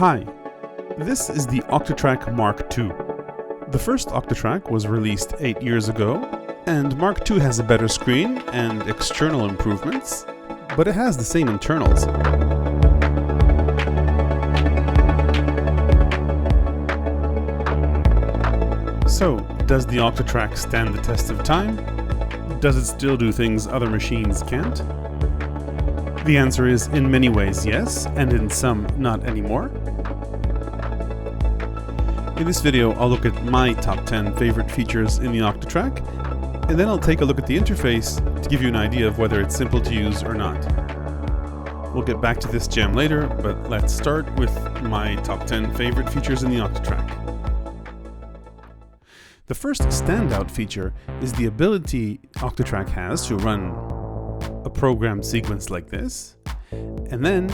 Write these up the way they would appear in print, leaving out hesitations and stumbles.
Hi, this is the Octatrack Mark II. The first Octatrack was released 8 years ago, and Mark II has a better screen and external improvements, but it has the same internals. So, does the Octatrack stand the test of time? Does it still do things other machines can't? The answer is in many ways yes, and in some not anymore. In this video, I'll look at my top 10 favorite features in the Octatrack, and then I'll take a look at the interface to give you an idea of whether it's simple to use or not. We'll get back to this gem later, but let's start with my top 10 favorite features in the Octatrack. The first standout feature is the ability Octatrack has to run a programmed sequence like this, and then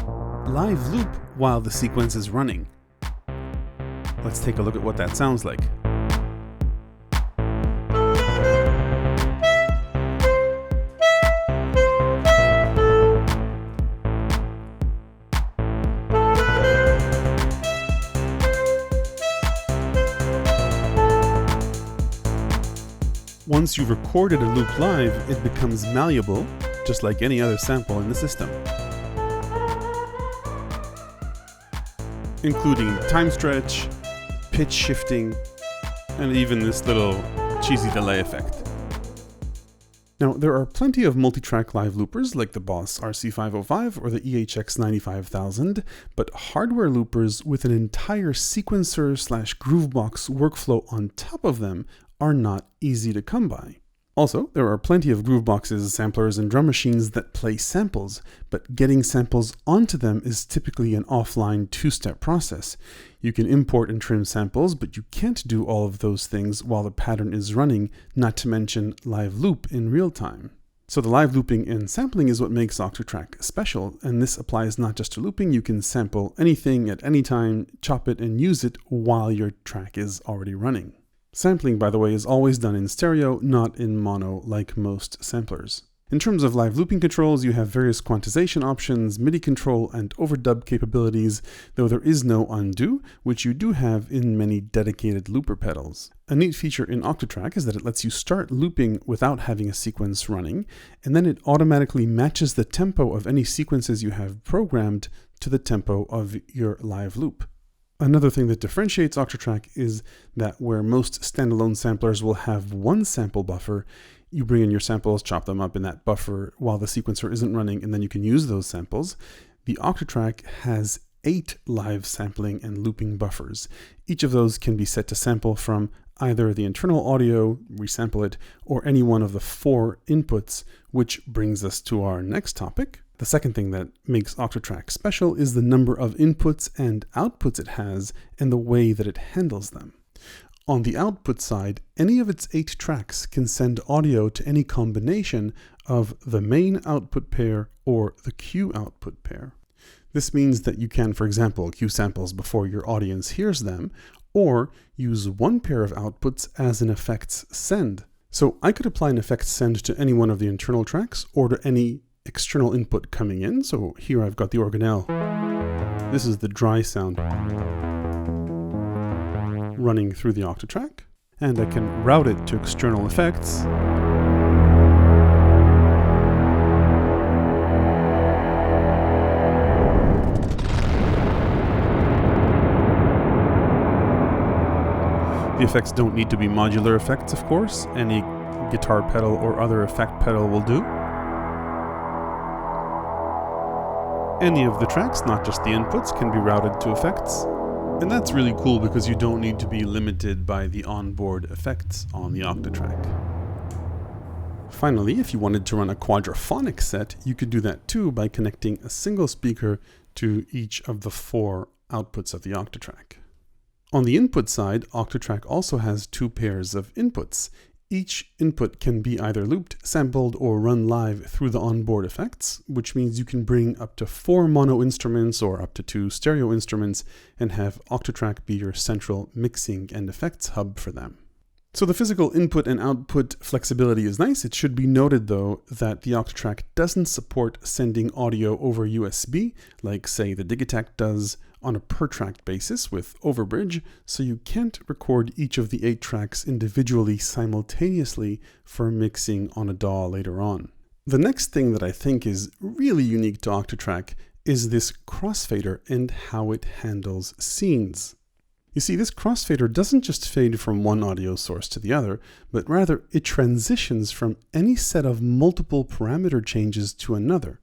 live loop while the sequence is running. Let's take a look at what that sounds like. Once you've recorded a loop live, it becomes malleable, just like any other sample in the system, including time stretch, pitch shifting, and even this little cheesy delay effect. Now, there are plenty of multi-track live loopers like the Boss RC505 or the EHX 95000, but hardware loopers with an entire sequencer/groovebox workflow on top of them are not easy to come by. Also, there are plenty of grooveboxes, samplers, and drum machines that play samples, but getting samples onto them is typically an offline two-step process. You can import and trim samples, but you can't do all of those things while the pattern is running, not to mention live loop in real time. So the live looping and sampling is what makes Octatrack special, and this applies not just to looping. You can sample anything at any time, chop it, and use it while your track is already running. Sampling, by the way, is always done in stereo, not in mono like most samplers. In terms of live looping controls, you have various quantization options, MIDI control, and overdub capabilities, though there is no undo, which you do have in many dedicated looper pedals. A neat feature in Octatrack is that it lets you start looping without having a sequence running, and then it automatically matches the tempo of any sequences you have programmed to the tempo of your live loop. Another thing that differentiates Octatrack is that where most standalone samplers will have one sample buffer, you bring in your samples, chop them up in that buffer while the sequencer isn't running, and then you can use those samples. The Octatrack has 8 live sampling and looping buffers. Each of those can be set to sample from either the internal audio, resample it, or any one of the 4 inputs, which brings us to our next topic. The second thing that makes Octatrack special is the number of inputs and outputs it has and the way that it handles them. On the output side, any of its 8 tracks can send audio to any combination of the main output pair or the cue output pair. This means that you can, for example, cue samples before your audience hears them, or use one pair of outputs as an effects send. So I could apply an effects send to any one of the internal tracks or to any external input coming in. So here I've got the organelle. This is the dry sound running through the Octatrack, and I can route it to external effects. The effects don't need to be modular effects, of course. Any guitar pedal or other effect pedal will do. Any of the tracks, not just the inputs, can be routed to effects. And that's really cool because you don't need to be limited by the onboard effects on the Octatrack. Finally, if you wanted to run a quadraphonic set, you could do that too by connecting a single speaker to each of the 4 outputs of the Octatrack. On the input side, Octatrack also has 2 pairs of inputs. Each input can be either looped, sampled, or run live through the onboard effects, which means you can bring up to 4 mono instruments or up to 2 stereo instruments and have Octatrack be your central mixing and effects hub for them. So the physical input and output flexibility is nice. It should be noted though that the Octatrack doesn't support sending audio over USB, like say the Digitak does, on a per track basis with overbridge, so you can't record each of the 8 tracks individually simultaneously for mixing on a DAW later on. The next thing that I think is really unique to Octatrack is this crossfader and how it handles scenes. You see, this crossfader doesn't just fade from one audio source to the other, but rather it transitions from any set of multiple parameter changes to another.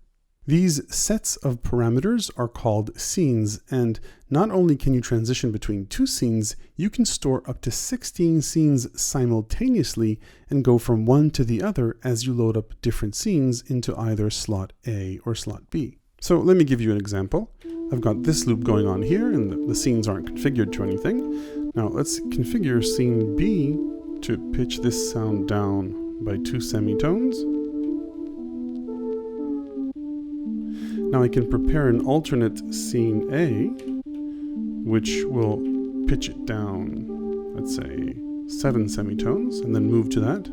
These sets of parameters are called scenes, and not only can you transition between 2 scenes, you can store up to 16 scenes simultaneously and go from one to the other as you load up different scenes into either slot A or slot B. So let me give you an example. I've got this loop going on here, and the scenes aren't configured to anything. Now let's configure scene B to pitch this sound down by 2 semitones. Now I can prepare an alternate scene A, which will pitch it down, let's say 7 semitones, and then move to that.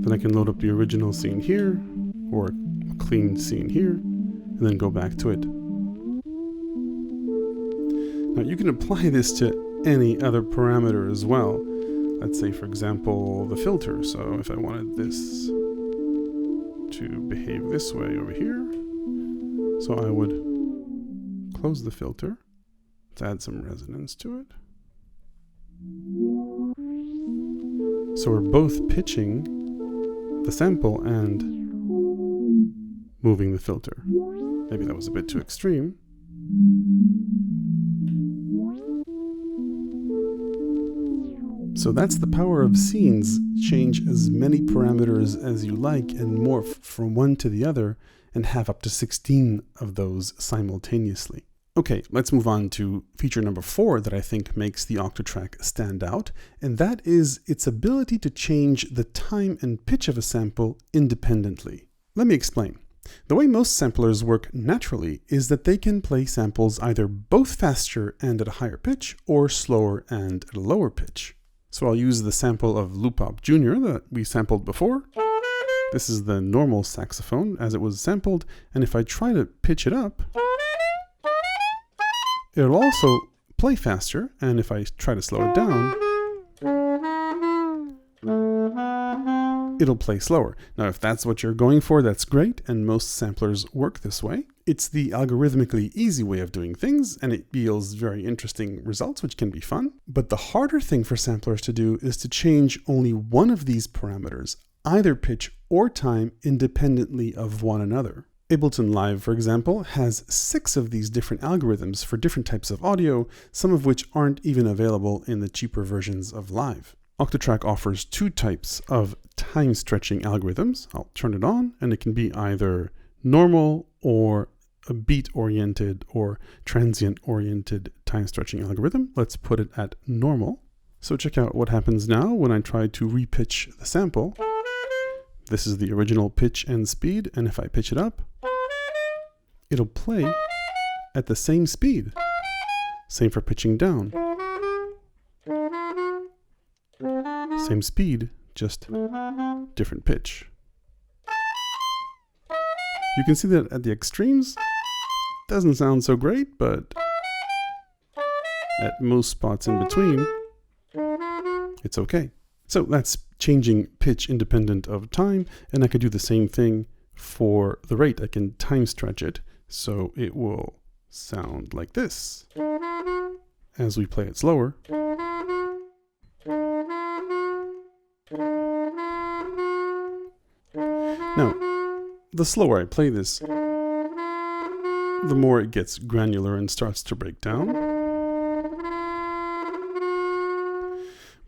Then I can load up the original scene here, or a clean scene here, and then go back to it. Now you can apply this to any other parameter as well. Let's say, for example, the filter. So if I wanted this to behave this way over here, so I would close the filter. Let's add some resonance to it. So we're both pitching the sample and moving the filter. Maybe that was a bit too extreme. So that's the power of scenes. Change as many parameters as you like and morph from one to the other and have up to 16 of those simultaneously. Okay, let's move on to feature number 4 that I think makes the Octatrack stand out, and that is its ability to change the time and pitch of a sample independently. Let me explain. The way most samplers work naturally is that they can play samples either both faster and at a higher pitch, or slower and at a lower pitch. So I'll use the sample of Loopop Jr. that we sampled before. This is the normal saxophone as it was sampled, and if I try to pitch it up, it'll also play faster, and if I try to slow it down, it'll play slower. Now, if that's what you're going for, that's great, and most samplers work this way. It's the algorithmically easy way of doing things, and it yields very interesting results, which can be fun. But the harder thing for samplers to do is to change only one of these parameters, either pitch or time, independently of one another. Ableton Live, for example, has 6 of these different algorithms for different types of audio, some of which aren't even available in the cheaper versions of Live. Octatrack offers 2 types of time stretching algorithms. I'll turn it on, and it can be either normal or a beat-oriented or transient-oriented time stretching algorithm. Let's put it at normal. So check out what happens now when I try to repitch the sample. This is the original pitch and speed, and if I pitch it up, it'll play at the same speed. Same for pitching down. Same speed, just different pitch. You can see that at the extremes, doesn't sound so great, but at most spots in between, it's okay. So that's changing pitch independent of time, and I could do the same thing for the rate. I can time stretch it, so it will sound like this as we play it slower. Now, the slower I play this, the more it gets granular and starts to break down.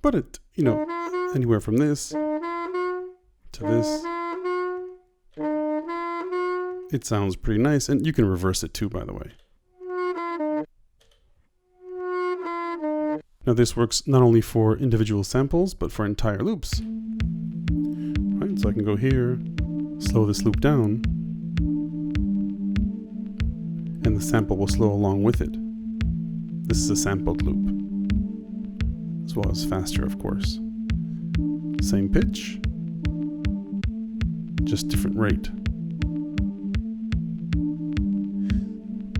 But it, anywhere from this to this, it sounds pretty nice, and you can reverse it too, by the way. Now this works not only for individual samples, but for entire loops. Right, so I can go here, slow this loop down, and the sample will slow along with it. This is a sampled loop, as well as faster, of course. Same pitch, just different rate.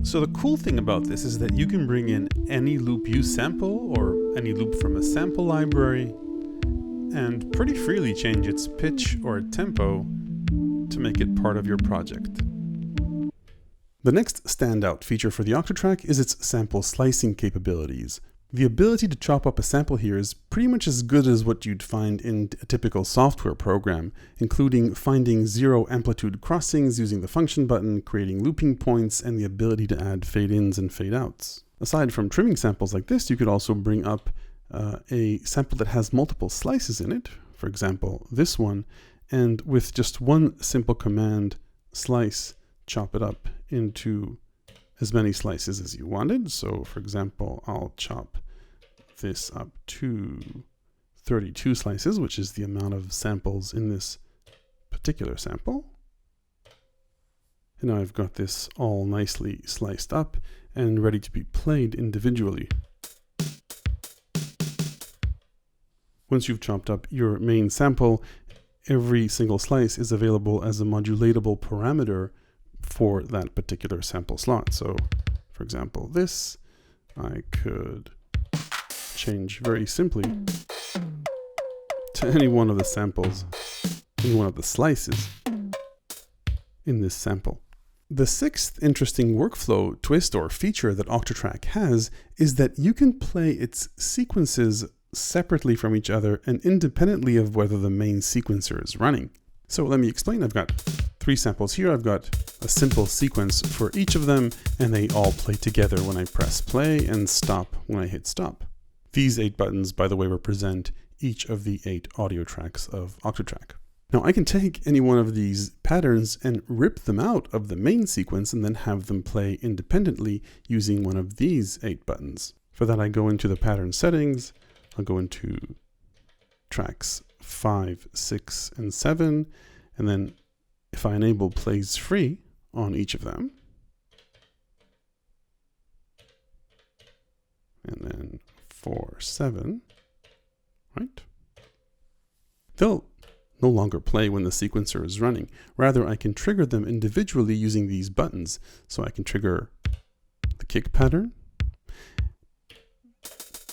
So the cool thing about this is that you can bring in any loop you sample or any loop from a sample library and pretty freely change its pitch or tempo to make it part of your project. The next standout feature for the Octatrack is its sample slicing capabilities. The ability to chop up a sample here is pretty much as good as what you'd find in a typical software program, including finding zero amplitude crossings using the function button, creating looping points, and the ability to add fade-ins and fade-outs. Aside from trimming samples like this, you could also bring up a sample that has multiple slices in it, for example this one, and with just one simple command, slice, chop it up into as many slices as you wanted. So for example, I'll chop this up to 32 slices, which is the amount of samples in this particular sample. And now I've got this all nicely sliced up and ready to be played individually. Once you've chopped up your main sample, every single slice is available as a modulatable parameter for that particular sample slot. So for example, this I could change very simply to any one of the samples, any one of the slices in this sample. The sixth interesting workflow twist or feature that Octatrack has is that you can play its sequences separately from each other and independently of whether the main sequencer is running. So let me explain. I've got 3 samples here. I've got a simple sequence for each of them, and they all play together when I press play and stop when I hit stop. These 8 buttons, by the way, represent each of the 8 audio tracks of Octatrack. Now I can take any one of these patterns and rip them out of the main sequence and then have them play independently using one of these 8 buttons. For that I go into the pattern settings, I'll go into tracks 5, 6, and 7, and then if I enable plays free on each of them, and then 4, 7, right? They'll no longer play when the sequencer is running. Rather, I can trigger them individually using these buttons. So I can trigger the kick pattern,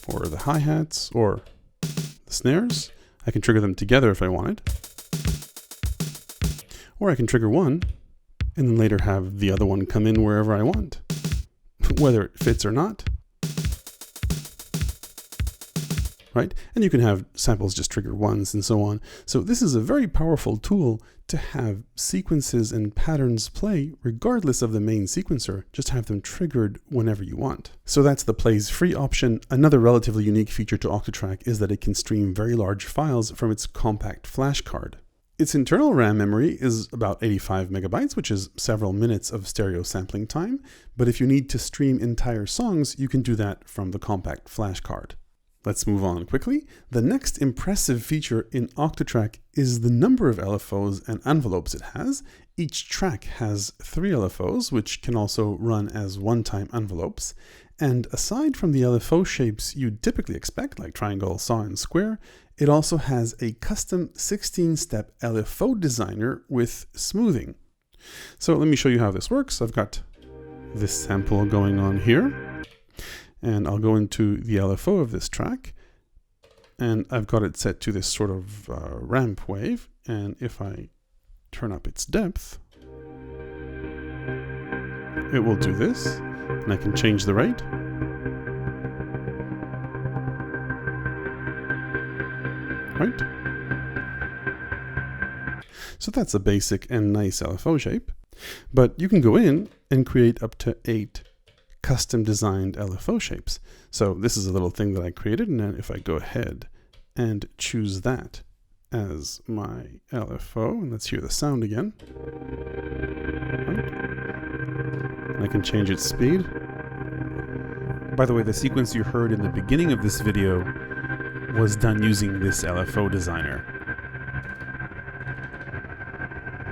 or the hi-hats, or the snares. I can trigger them together if I wanted. Or I can trigger one, and then later have the other one come in wherever I want, whether it fits or not. Right? And you can have samples just trigger once and so on. So this is a very powerful tool to have sequences and patterns play regardless of the main sequencer, just have them triggered whenever you want. So that's the plays free option. Another relatively unique feature to Octatrack is that it can stream very large files from its compact flash card. Its internal RAM memory is about 85 megabytes, which is several minutes of stereo sampling time. But if you need to stream entire songs, you can do that from the compact flash card. Let's move on quickly. The next impressive feature in Octatrack is the number of LFOs and envelopes it has. Each track has 3 LFOs, which can also run as one-time envelopes. And aside from the LFO shapes you'd typically expect, like triangle, saw, and square, it also has a custom 16-step LFO designer with smoothing. So let me show you how this works. I've got this sample going on here. And I'll go into the LFO of this track, and I've got it set to this sort of ramp wave. And if I turn up its depth, it will do this, and I can change the rate. Right? So that's a basic and nice LFO shape, but you can go in and create up to 8 custom designed LFO shapes. So this is a little thing that I created, and then if I go ahead and choose that as my LFO, and let's hear the sound again. Right. And I can change its speed. By the way, the sequence you heard in the beginning of this video was done using this LFO designer.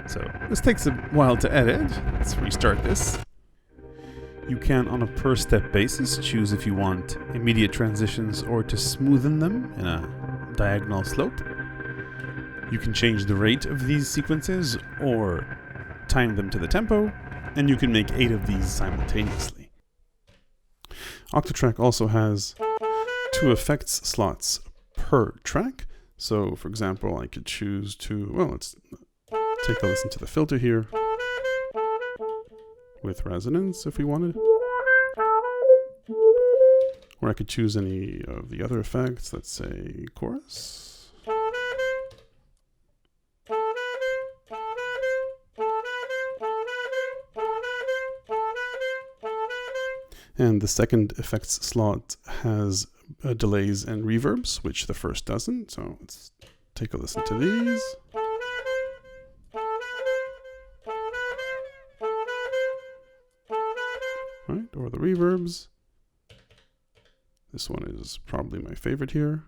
So this takes a while to edit. Let's restart this. You can, on a per step basis, choose if you want immediate transitions or to smoothen them in a diagonal slope. You can change the rate of these sequences or time them to the tempo, and you can make 8 of these simultaneously. Octatrack also has 2 effects slots per track. So for example, I could choose to, well, let's take a listen to the filter here with resonance if we wanted. Or I could choose any of the other effects, let's say chorus. And the second effects slot has delays and reverbs, which the first doesn't. So let's take a listen to these. Right, or the reverbs. This one is probably my favorite here.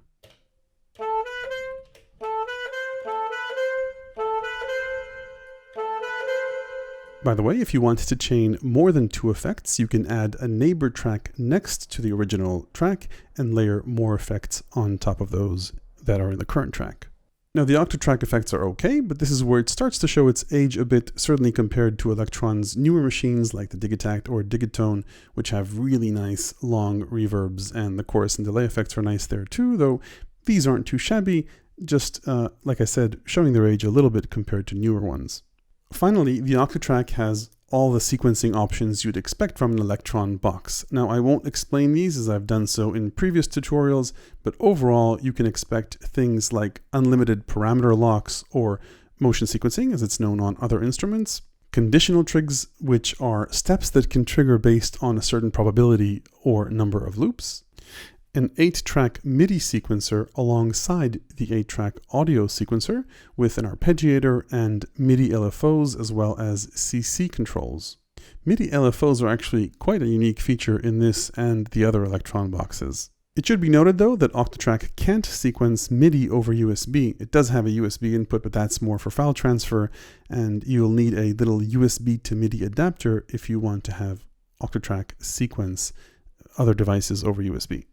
By the way, if you want to chain more than 2 effects, you can add a neighbor track next to the original track and layer more effects on top of those that are in the current track. Now the Octatrack effects are okay, but this is where it starts to show its age a bit, certainly compared to Elektron's newer machines like the Digitact or Digitone, which have really nice long reverbs, and the chorus and delay effects are nice there too, though these aren't too shabby, just like I said, showing their age a little bit compared to newer ones. Finally, the Octatrack has all the sequencing options you'd expect from an Elektron box. Now, I won't explain these as I've done so in previous tutorials, but overall, you can expect things like unlimited parameter locks or motion sequencing, as it's known on other instruments, conditional trigs, which are steps that can trigger based on a certain probability or number of loops, an 8-track MIDI sequencer alongside the 8-track audio sequencer with an arpeggiator and MIDI LFOs as well as CC controls. MIDI LFOs are actually quite a unique feature in this and the other Elektron boxes. It should be noted though that Octatrack can't sequence MIDI over USB. It does have a USB input, but that's more for file transfer, and you'll need a little USB to MIDI adapter if you want to have Octatrack sequence other devices over USB.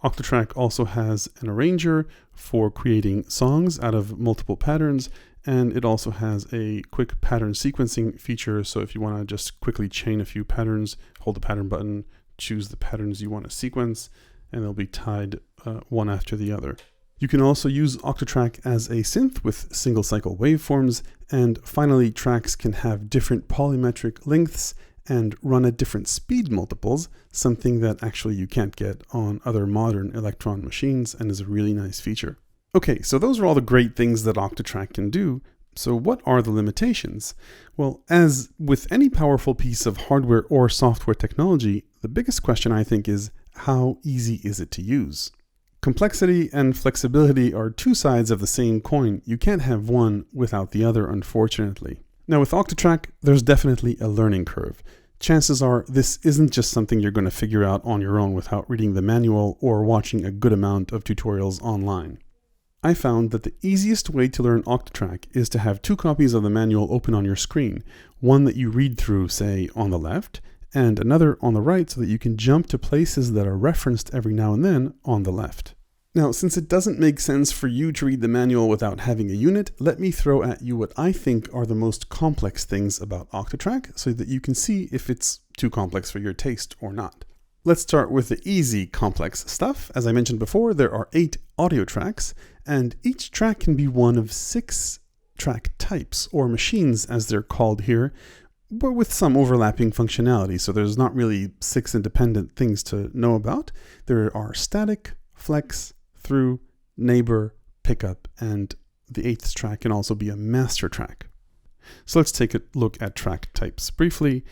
Octatrack also has an arranger for creating songs out of multiple patterns, and it also has a quick pattern sequencing feature. So if you want to just quickly chain a few patterns, hold the pattern button, choose the patterns you want to sequence, and they'll be tied one after the other. You can also use Octatrack as a synth with single cycle waveforms, and finally tracks can have different polymetric lengths and run at different speed multiples, something that actually you can't get on other modern Elektron machines and is a really nice feature. Okay, so those are all the great things that Octatrack can do. So what are the limitations? Well, as with any powerful piece of hardware or software technology, the biggest question I think is, how easy is it to use? Complexity and flexibility are 2 sides of the same coin. You can't have one without the other, unfortunately. Now with Octatrack, there's definitely a learning curve. Chances are this isn't just something you're going to figure out on your own without reading the manual or watching a good amount of tutorials online. I found that the easiest way to learn Octatrack is to have 2 copies of the manual open on your screen, one that you read through, say, on the left, and another on the right so that you can jump to places that are referenced every now and then on the left. Now, since it doesn't make sense for you to read the manual without having a unit, let me throw at you what I think are the most complex things about Octatrack so that you can see if it's too complex for your taste or not. Let's start with the easy complex stuff. As I mentioned before, there are 8 audio tracks, and each track can be one of 6 track types, or machines as they're called here, but with some overlapping functionality, so there's not really 6 independent things to know about. There are static, flex, through, neighbor, pickup, and the 8th track can also be a master track. So let's take a look at track types briefly.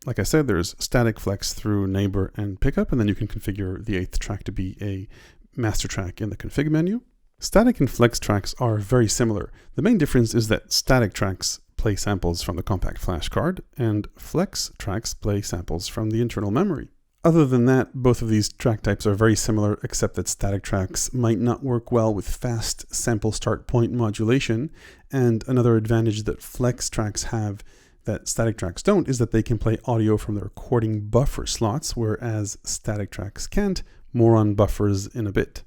Like I said, there's static, flex, through, neighbor, and pickup, and then you can configure the 8th track to be a master track in the config menu. Static and flex tracks are very similar. The main difference is that static tracks play samples from the compact flash card, and flex tracks play samples from the internal memory. Other than that, both of these track types are very similar, except that static tracks might not work well with fast sample start point modulation, and another advantage that flex tracks have that static tracks don't is that they can play audio from the recording buffer slots, whereas static tracks can't. More on buffers in a bit.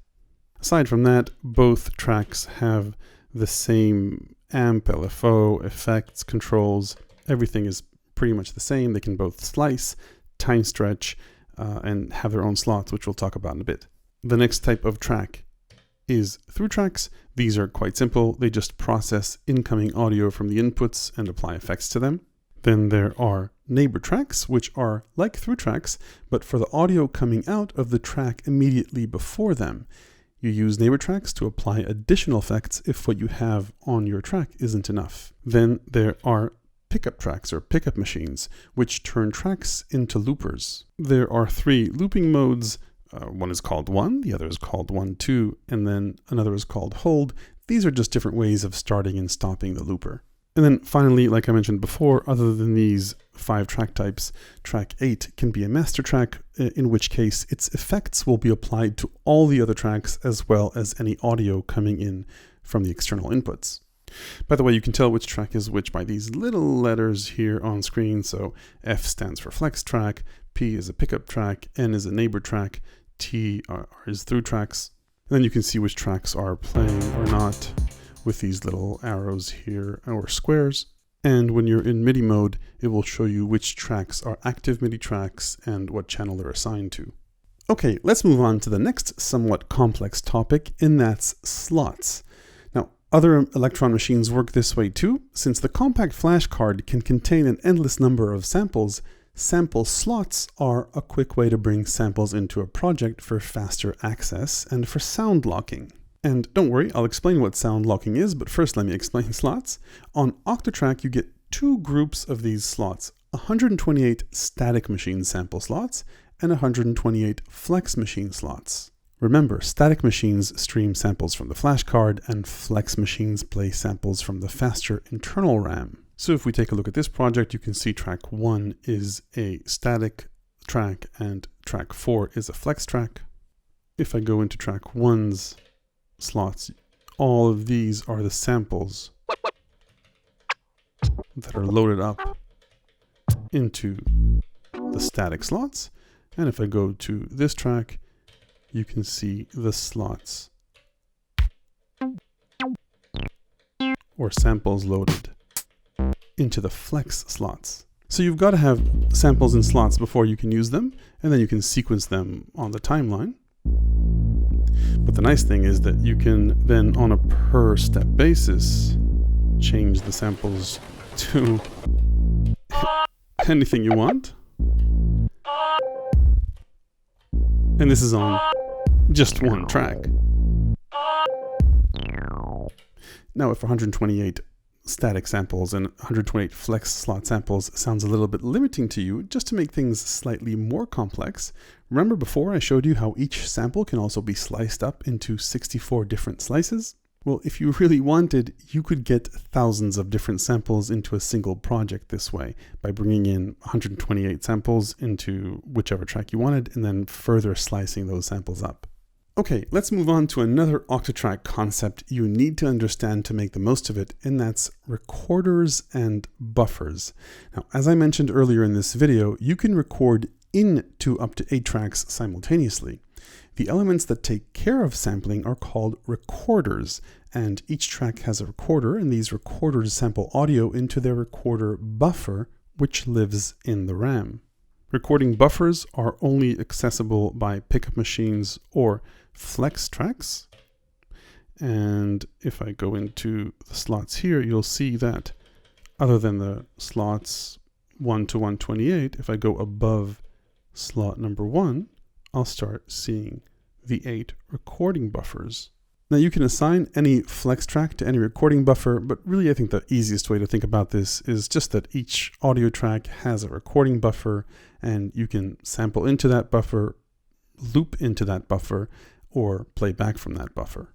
Aside from that, both tracks have the same amp, LFO, effects, controls. Everything is pretty much the same. They can both slice, time stretch, and have their own slots, which we'll talk about in a bit. The next type of track is through tracks. These are quite simple. They just process incoming audio from the inputs and apply effects to them. Then there are neighbor tracks, which are like through tracks, but for the audio coming out of the track immediately before them. You use neighbor tracks to apply additional effects if what you have on your track isn't enough. Then there are pickup tracks or pickup machines, which turn tracks into loopers. There are 3 looping modes. One is called 1, the other is called 1-2, and then another is called hold. These are just different ways of starting and stopping the looper. And then finally, like I mentioned before, other than these 5 track types, track 8 can be a master track, in which case its effects will be applied to all the other tracks as well as any audio coming in from the external inputs. By the way, you can tell which track is which by these little letters here on screen. So F stands for flex track, P is a pickup track, N is a neighbor track, T is through tracks. And then you can see which tracks are playing or not with these little arrows here or squares. And when you're in MIDI mode, it will show you which tracks are active MIDI tracks and what channel they're assigned to. Okay, let's move on to the next somewhat complex topic, and that's slots. Now, other Electron machines work this way too. Since the compact flash card can contain an endless number of samples, sample slots are a quick way to bring samples into a project for faster access and for sound locking. And don't worry, I'll explain what sound locking is, but first let me explain slots. On Octatrack, you get 2 groups of these slots, 128 static machine sample slots and 128 flex machine slots. Remember, static machines stream samples from the flash card and flex machines play samples from the faster internal RAM. So if we take a look at this project, you can see track 1 is a static track and track 4 is a flex track. If I go into track 1's slots, all of these are the samples that are loaded up into the static slots. And if I go to this track, you can see the slots or samples loaded into the flex slots. So you've got to have samples in slots before you can use them, and then you can sequence them on the timeline. But the nice thing is that you can then, on a per step basis, change the samples to anything you want. And this is on just one track. Now, if 128 static samples and 128 flex slot samples sounds a little bit limiting to you, just to make things slightly more complex, remember before I showed you how each sample can also be sliced up into 64 different slices? Well, if you really wanted, you could get thousands of different samples into a single project this way by bringing in 128 samples into whichever track you wanted and then further slicing those samples up. Okay, let's move on to another Octatrack concept you need to understand to make the most of it, and that's recorders and buffers. Now, as I mentioned earlier in this video, you can record into up to 8 tracks simultaneously. The elements that take care of sampling are called recorders, and each track has a recorder, and these recorders sample audio into their recorder buffer, which lives in the RAM. Recording buffers are only accessible by pickup machines or flex tracks. And if I go into the slots here, you'll see that other than the slots 1 to 128, if I go above slot number 1, I'll start seeing the 8 recording buffers. Now you can assign any flex track to any recording buffer, but really I think the easiest way to think about this is just that each audio track has a recording buffer, and you can sample into that buffer, loop into that buffer, or play back from that buffer.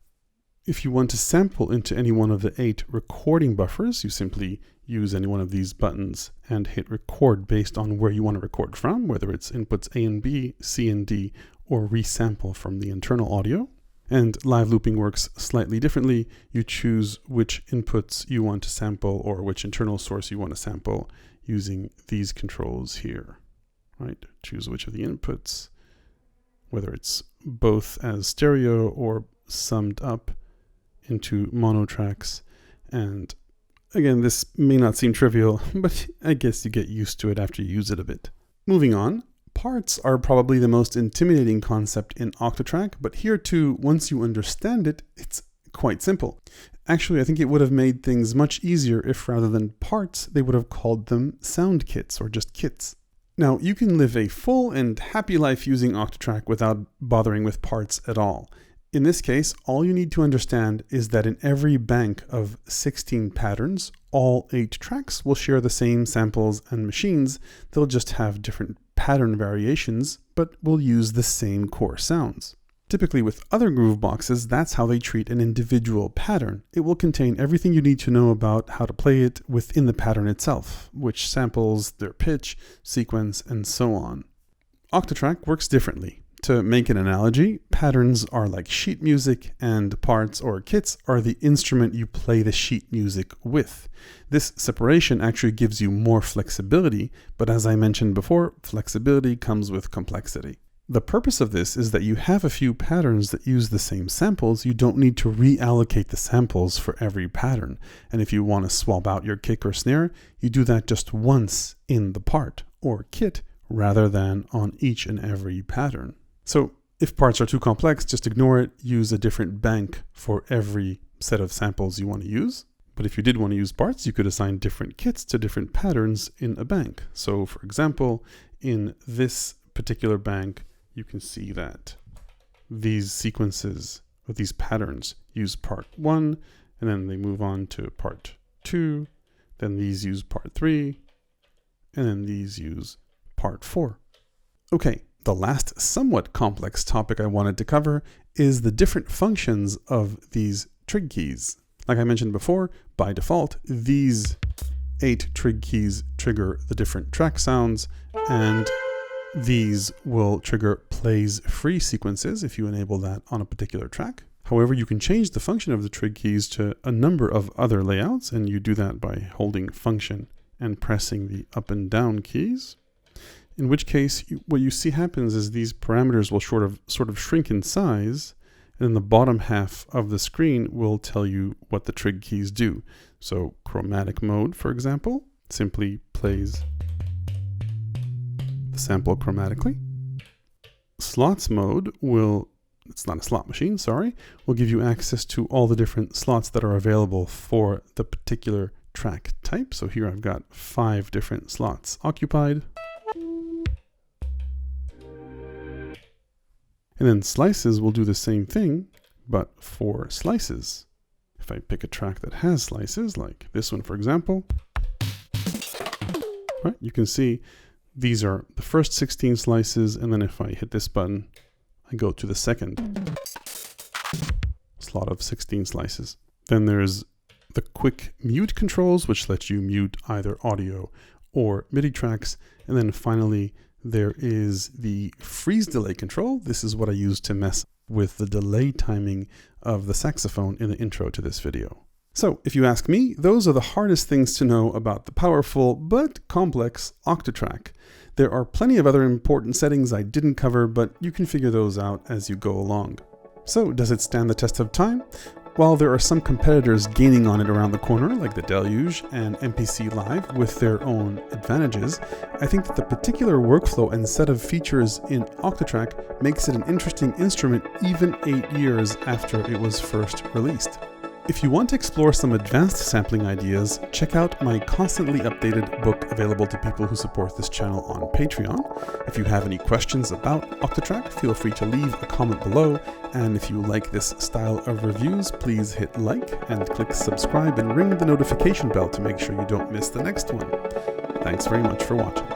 If you want to sample into any one of the 8 recording buffers, you simply use any one of these buttons and hit record based on where you want to record from, whether it's inputs A and B, C and D, or resample from the internal audio. And live looping works slightly differently. You choose which inputs you want to sample or which internal source you want to sample using these controls here, right? Choose which of the inputs, whether it's both as stereo or summed up into mono tracks. And Again, this may not seem trivial, but I guess you get used to it after you use it a bit. Moving on, parts are probably the most intimidating concept in Octatrack, but here too, once you understand it, it's quite simple. Actually, I think it would have made things much easier if rather than parts, they would have called them sound kits or just kits. Now, you can live a full and happy life using Octatrack without bothering with parts at all. In this case, all you need to understand is that in every bank of 16 patterns, all 8 tracks will share the same samples and machines. They'll just have different pattern variations, but will use the same core sounds. Typically with other groove boxes, that's how they treat an individual pattern. It will contain everything you need to know about how to play it within the pattern itself, which samples, their pitch, sequence, and so on. Octatrack works differently. To make an analogy, patterns are like sheet music and parts or kits are the instrument you play the sheet music with. This separation actually gives you more flexibility, but as I mentioned before, flexibility comes with complexity. The purpose of this is that you have a few patterns that use the same samples. You don't need to reallocate the samples for every pattern. And if you want to swap out your kick or snare, you do that just once in the part or kit rather than on each and every pattern. So if parts are too complex, just ignore it. Use a different bank for every set of samples you want to use. But if you did want to use parts, you could assign different kits to different patterns in a bank. So for example, in this particular bank, you can see that these sequences or these patterns use part 1, and then they move on to part 2, then these use part 3, and then these use part 4. Okay, the last somewhat complex topic I wanted to cover is the different functions of these trig keys. Like I mentioned before, by default, these 8 trig keys trigger the different track sounds, and these will trigger plays free sequences if you enable that on a particular track. However, you can change the function of the trig keys to a number of other layouts, and you do that by holding function and pressing the up and down keys. In which case, what you see happens is these parameters will sort of shrink in size, and then the bottom half of the screen will tell you what the trig keys do. So chromatic mode, for example, simply plays the sample chromatically. Slots mode it's not a slot machine, sorry, will give you access to all the different slots that are available for the particular track type. So here I've got 5 different slots occupied. And then slices will do the same thing, but for slices. If I pick a track that has slices, like this one, for example, right, you can see these are the first 16 slices, and then if I hit this button, I go to the second slot of 16 slices. Then there's the quick mute controls, which lets you mute either audio or MIDI tracks. And then finally, there is the freeze delay control. This is what I use to mess with the delay timing of the saxophone in the intro to this video. So if you ask me, those are the hardest things to know about the powerful but complex Octatrack. There are plenty of other important settings I didn't cover, but you can figure those out as you go along. So does it stand the test of time? While there are some competitors gaining on it around the corner, like the Deluge and MPC Live with their own advantages, I think that the particular workflow and set of features in Octatrack makes it an interesting instrument even 8 years after it was first released. If you want to explore some advanced sampling ideas, check out my constantly updated book available to people who support this channel on Patreon. If you have any questions about Octatrack, feel free to leave a comment below. And if you like this style of reviews, please hit like and click subscribe and ring the notification bell to make sure you don't miss the next one. Thanks very much for watching.